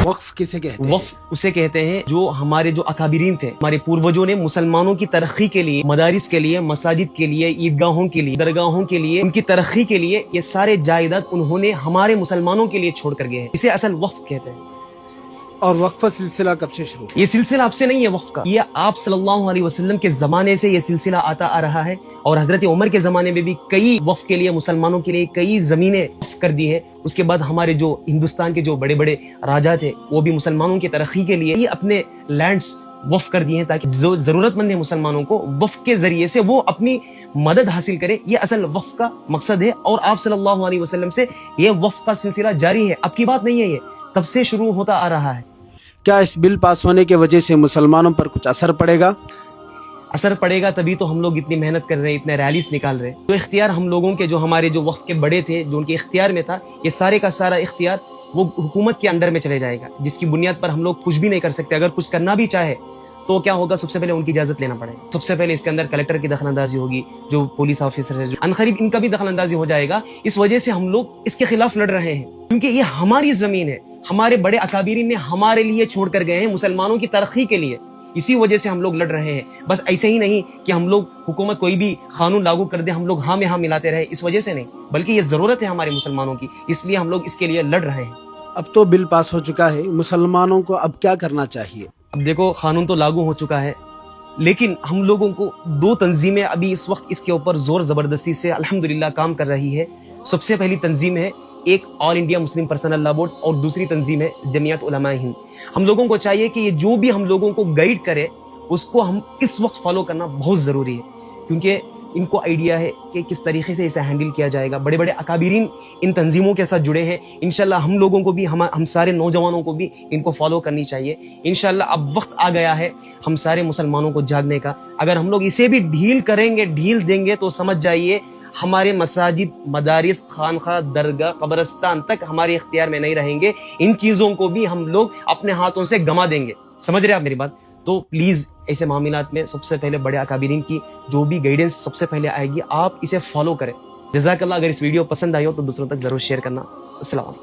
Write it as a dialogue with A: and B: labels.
A: वक्फ किसे कहते हैं?
B: वक्फ उसे कहते हैं जो हमारे जो अकाबिरीन थे, हमारे पूर्वजों ने मुसलमानों की तरक्की के लिए, मदारिस के लिए, मसाजिद के लिए, ईदगाहों के लिए, दरगाहों के लिए, उनकी तरक्की के लिए ये सारे जायदाद उन्होंने हमारे मुसलमानों के लिए छोड़ कर गए हैं। इसे असल वक्फ कहते हैं।
A: और वक्फ का सिलसिला कब से शुरू?
B: ये सिलसिला आपसे नहीं है वक्फ का, ये आप सल्लल्लाहु अलैहि वसल्लम के जमाने से ये सिलसिला आता आ रहा है। और हजरत उमर के जमाने में भी कई वक्फ के लिए, मुसलमानों के लिए कई जमीनें वक्फ कर दी है। उसके बाद हमारे जो हिंदुस्तान के जो बड़े बड़े राजा थे वो भी मुसलमानों की तरक्की के लिए ये अपने लैंड्स वक्फ कर दिए हैं, ताकि जो जरूरतमंद है मुसलमानों को वक्फ के जरिए से वो अपनी मदद हासिल करे। ये असल वक्फ का मकसद है। और आप सल्लल्लाहु अलैहि वसल्लम से ये वक्फ का सिलसिला जारी है, अब की बात नहीं है, ये तब से शुरू होता आ रहा है।
A: क्या इस बिल पास होने की वजह से मुसलमानों पर कुछ असर पड़ेगा?
B: असर पड़ेगा तभी तो हम लोग इतनी मेहनत कर रहे हैं, इतने रैलीज निकाल रहे हैं। तो इख्तियार हम लोगों के, जो हमारे जो वक्फ के बड़े थे, जो उनके इख्तियार में था, ये सारे का सारा इख्तियार वो हुकूमत के अंडर में चले जाएगा, जिसकी बुनियाद पर हम लोग कुछ भी नहीं कर सकते। अगर कुछ करना भी चाहे तो क्या होगा, सबसे पहले उनकी इजाजत लेना पड़ेगा। सबसे पहले इसके अंदर कलेक्टर की दखलंदाजी होगी, जो पुलिस ऑफिसर है, जो अनखरीब, इनका भी दखलंदाजी हो जाएगा। इस वजह से हम लोग इसके खिलाफ लड़ रहे हैं, क्योंकि ये हमारी जमीन है, हमारे बड़े अकाबिरीन ने हमारे लिए छोड़ कर गए हैं, मुसलमानों की तरक्की के लिए। इसी वजह से हम लोग लड़ रहे हैं। बस ऐसे ही नहीं कि हम लोग हुकूमत कोई भी कानून लागू कर दे, हम लोग हाँ में हाँ मिलाते रहे, इस वजह से नहीं, बल्कि ये जरूरत है हमारे मुसलमानों की, इसलिए हम लोग इसके लिए लड़ रहे हैं।
A: अब तो बिल पास हो चुका है, मुसलमानों को अब क्या करना चाहिए?
B: अब देखो, कानून तो लागू हो चुका है, लेकिन हम लोगों को दो तंजीमें अभी इस वक्त इसके ऊपर जोर जबरदस्ती से अल्हम्दुलिल्लाह काम कर रही है। सबसे पहली तंजीम है एक all India Muslim personal law board, और दूसरी तंजीम है जमियत उलमाए हिंद। हम लोगों को चाहिए कि ये जो भी हम लोगों को गाइड करे उसको हम इस वक्त फॉलो करना बहुत ज़रूरी है, क्योंकि इनको आइडिया है कि किस तरीके से इसे हैंडल किया जाएगा। बड़े बड़े अकाबिरीन इन तंजीमों के साथ जुड़े हैं। इंशाल्लाह हम लोगों को भी, हम सारे नौजवानों को भी इनको फॉलो करनी चाहिए। इंशाल्लाह अब वक्त आ गया है हम सारे मुसलमानों को जागने का। अगर हम लोग इसे भी ढील करेंगे, ढील देंगे, तो समझ जाइए हमारे मसाजिद, मदारिस, खानखा, दरगाह, कब्रिस्तान तक हमारे इख्तियार में नहीं रहेंगे। इन चीज़ों को भी हम लोग अपने हाथों से गंवा देंगे। समझ रहे हैं आप मेरी बात? तो प्लीज़ ऐसे मामलात में सबसे पहले बड़े अकाबिरीन की जो भी गाइडेंस सबसे पहले आएगी, आप इसे फॉलो करें। जज़ाकल्लाह। अगर इस वीडियो पसंद आई हो तो दूसरों तक ज़रूर शेयर करना। अस्सलाम।